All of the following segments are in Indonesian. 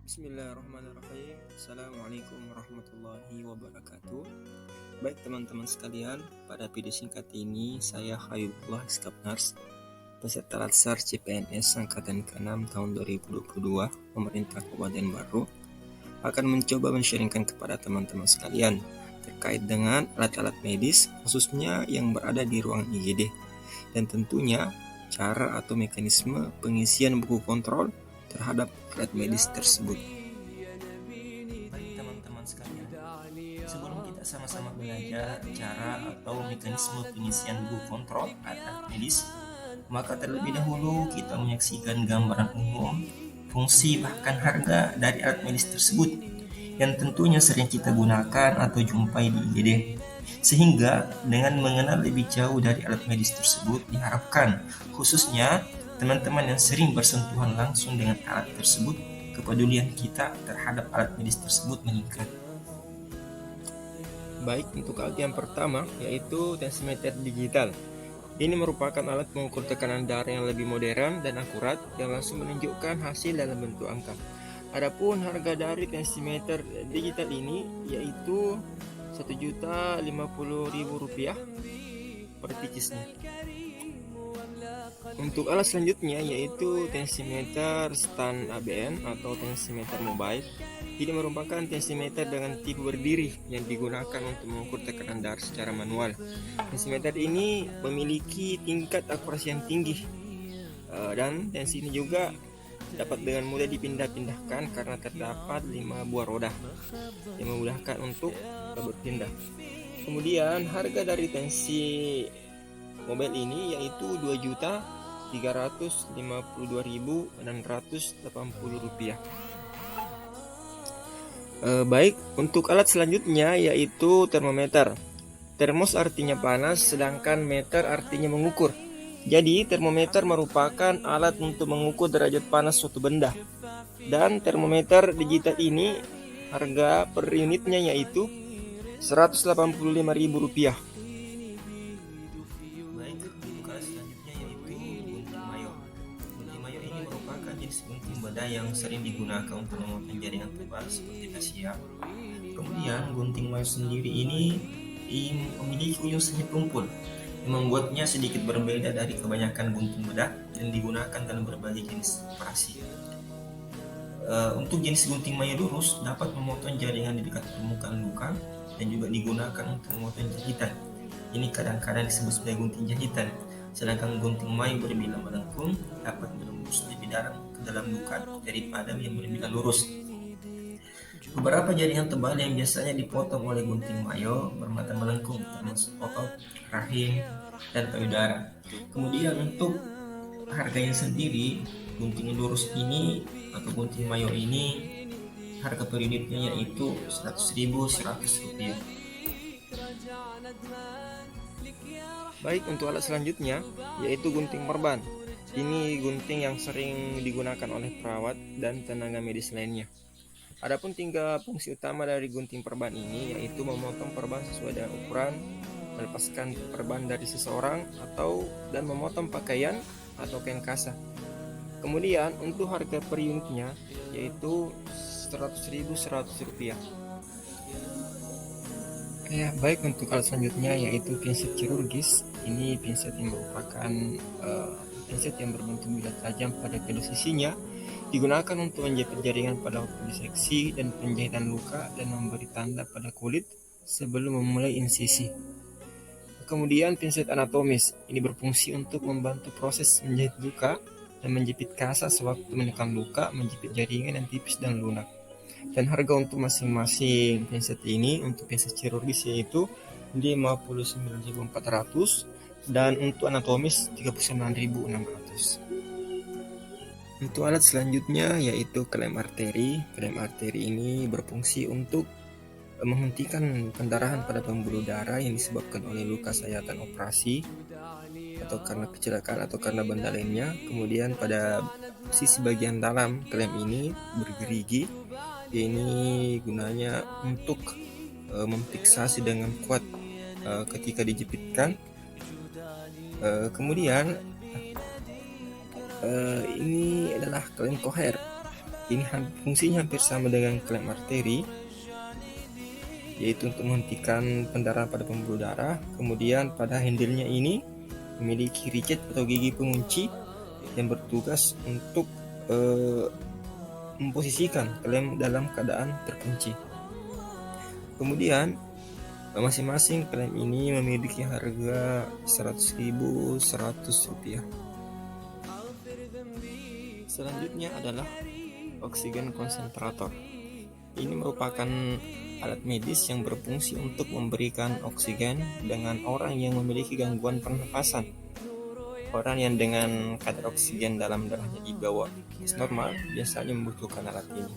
Bismillahirrahmanirrahim. Assalamualaikum warahmatullahi wabarakatuh. Baik teman-teman sekalian, pada video singkat ini saya Hayulullah Iskapnars, peserta Latsar CPNS Angkatan ke-6 tahun 2022 Pemerintah Kabupaten Baru, akan mencoba men-sharingkan kepada teman-teman sekalian terkait dengan alat-alat medis khususnya yang berada di ruangan IGD, dan tentunya cara atau mekanisme pengisian buku kontrol terhadap alat medis tersebut. Baik teman-teman sekalian, sebelum kita sama-sama belajar cara atau mekanisme pengisian buku kontrol alat medis, maka terlebih dahulu kita menyaksikan gambaran umum, fungsi bahkan harga dari alat medis tersebut yang tentunya sering kita gunakan atau jumpai di IGD. Sehingga dengan mengenal lebih jauh dari alat medis tersebut diharapkan khususnya teman-teman yang sering bersentuhan langsung dengan alat tersebut, kepedulian kita terhadap alat medis tersebut meningkat. Baik, untuk alat yang pertama yaitu tensimeter digital. Ini merupakan alat mengukur tekanan darah yang lebih modern dan akurat yang langsung menunjukkan hasil dalam bentuk angka. Adapun harga dari tensimeter digital ini yaitu Rp1.050.000 per picisnya. Untuk alat selanjutnya yaitu tensimeter stand ABN atau tensimeter mobile. Ini merupakan tensimeter dengan tipe berdiri yang digunakan untuk mengukur tekanan darah secara manual. Tensimeter ini memiliki tingkat akurasi yang tinggi dan tensi ini juga dapat dengan mudah dipindah-pindahkan karena terdapat 5 buah roda yang memudahkan untuk berpindah. Kemudian harga dari tensi mobile ini yaitu Rp2.352.680. Baik, untuk alat selanjutnya yaitu termometer. Termos artinya panas, sedangkan meter artinya mengukur. Jadi termometer merupakan alat untuk mengukur derajat panas suatu benda. Dan termometer digital ini harga per unitnya yaitu Rp185.000. Baik, untuk alat selanjutnya yaitu gunting mayo. Gunting mayo ini merupakan jenis gunting benda yang sering digunakan untuk memotong jaringan tebal seperti kasiam. Kemudian gunting mayo sendiri ini memiliki ujung semi tumpul yang membuatnya sedikit berbeda dari kebanyakan gunting bedah yang digunakan dalam berbagai jenis operasi. Untuk jenis gunting mayo lurus dapat memotong jaringan di dekat permukaan luka dan juga digunakan untuk memotong jahitan. Ini kadang-kadang disebut sebagai gunting jahitan. Sedangkan gunting mayo berbilah melengkung dapat menembus lebih dalam ke dalam luka daripada yang berbilah lurus. Beberapa jaringan tebal yang biasanya dipotong oleh gunting mayo bermata melengkung, termasuk otot, rahim, dan payudara. Kemudian untuk harganya sendiri, gunting lurus ini atau gunting mayo ini harga per unitnya yaitu Rp100.100. Baik, untuk alat selanjutnya yaitu gunting perban. Ini gunting yang sering digunakan oleh perawat dan tenaga medis lainnya. Adapun 3 fungsi utama dari gunting perban ini yaitu memotong perban sesuai dengan ukuran, melepaskan perban dari seseorang dan memotong pakaian atau kain kasah. Kemudian untuk harga per unitnya yaitu Rp100.100. Ya, baik, untuk alat selanjutnya yaitu pinset kirurgis. Ini pinset yang merupakan pinset yang berbentuk bilah tajam pada kedua sisinya, digunakan untuk menjepit jaringan pada waktu diseksi dan penjahitan luka dan memberi tanda pada kulit sebelum memulai insisi. Kemudian pinset anatomis. Ini berfungsi untuk membantu proses menjahit luka dan menjepit kasar sewaktu menekan luka, menjepit jaringan yang tipis dan lunak. Dan harga untuk masing-masing pinset ini untuk pinset kirurgis yaitu Rp59.400 dan untuk anatomis Rp39.600. Untuk alat selanjutnya yaitu klem arteri. Klem arteri ini berfungsi untuk menghentikan pendarahan pada pembuluh darah yang disebabkan oleh luka sayatan operasi atau karena kecelakaan atau karena benda lainnya. Kemudian pada sisi bagian dalam klem ini bergerigi. Ini gunanya untuk memfiksasi dengan kuat ketika dijepitkan. Kemudian ini adalah klem koher. Ini fungsinya hampir sama dengan klem arteri, yaitu untuk menghentikan pendarahan pada pembuluh darah. Kemudian pada handle-nya ini memiliki ricet atau gigi pengunci yang bertugas untuk memposisikan klem dalam keadaan terkunci. Kemudian masing-masing klem ini memiliki harga Rp100.100. Selanjutnya adalah oksigen konsentrator. Ini merupakan alat medis yang berfungsi untuk memberikan oksigen dengan orang yang memiliki gangguan pernapasan. Orang yang dengan kadar oksigen dalam darahnya di bawah batas normal biasanya membutuhkan alat ini.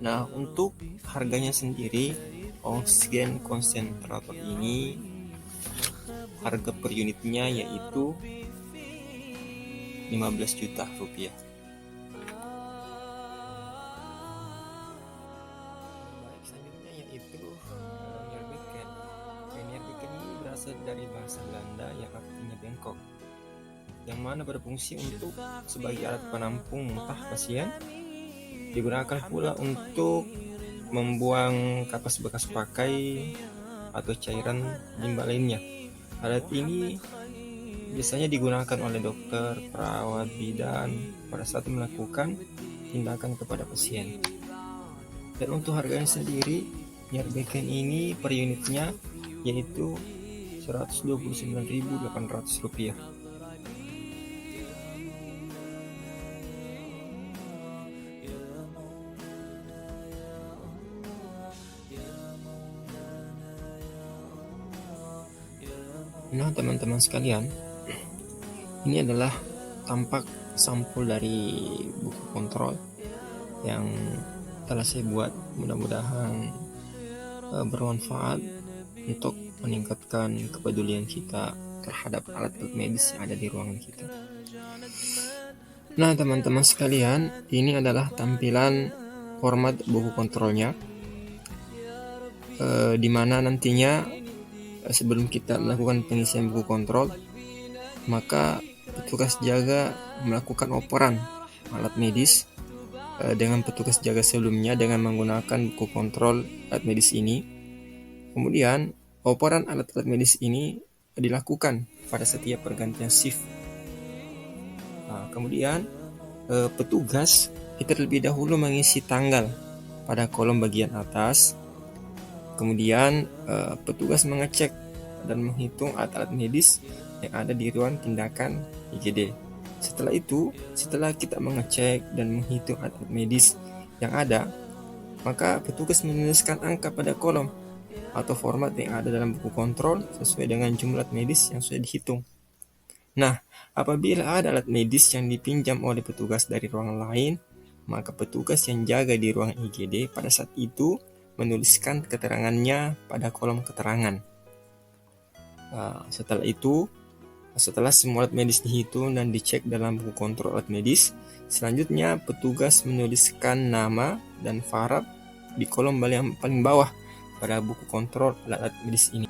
Nah, untuk harganya sendiri, oksigen konsentrator ini harga per unitnya yaitu Rp15 juta. Baik, selanjutnya yaitu Nierbekken. Nierbekken ini berasal dari bahasa Belanda yang artinya bengkok, yang mana berfungsi untuk sebagai alat penampung muntah pasien. Digunakan pula untuk membuang kapas bekas pakai atau cairan limbah lainnya. Alat ini biasanya digunakan oleh dokter, perawat, bidan pada saat melakukan tindakan kepada pasien. Dan untuk harganya sendiri, Nierbekken ini per unitnya yaitu Rp129.800. Nah, teman-teman sekalian, ini adalah tampak sampul dari buku kontrol yang telah saya buat. Mudah-mudahan bermanfaat untuk meningkatkan kepedulian kita terhadap alat-alat medis yang ada di ruangan kita. Nah, teman-teman sekalian, ini adalah tampilan format buku kontrolnya, di mana nantinya sebelum kita melakukan pengisian buku kontrol, maka petugas jaga melakukan operan alat medis dengan petugas jaga sebelumnya dengan menggunakan buku kontrol alat medis ini. Kemudian operan alat-alat medis ini dilakukan pada setiap pergantian shift. Nah, kemudian petugas terlebih dahulu mengisi tanggal pada kolom bagian atas. Kemudian petugas mengecek dan menghitung alat-alat medis yang ada di ruang tindakan IGD. Setelah itu, setelah kita mengecek dan menghitung alat medis yang ada, maka petugas menuliskan angka pada kolom atau format yang ada dalam buku kontrol sesuai dengan jumlah medis yang sudah dihitung. Nah, apabila ada alat medis yang dipinjam oleh petugas dari ruangan lain, maka petugas yang jaga di ruang IGD pada saat itu menuliskan keterangannya pada kolom keterangan. Setelah semua alat medis dihitung dan dicek dalam buku kontrol alat medis, selanjutnya petugas menuliskan nama dan farad di kolom yang paling bawah pada buku kontrol alat medis ini.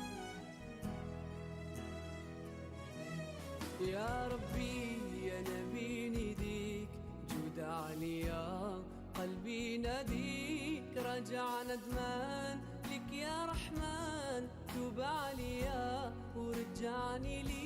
رجع ندمان لك يا رحمن توب عليا ورجعني لي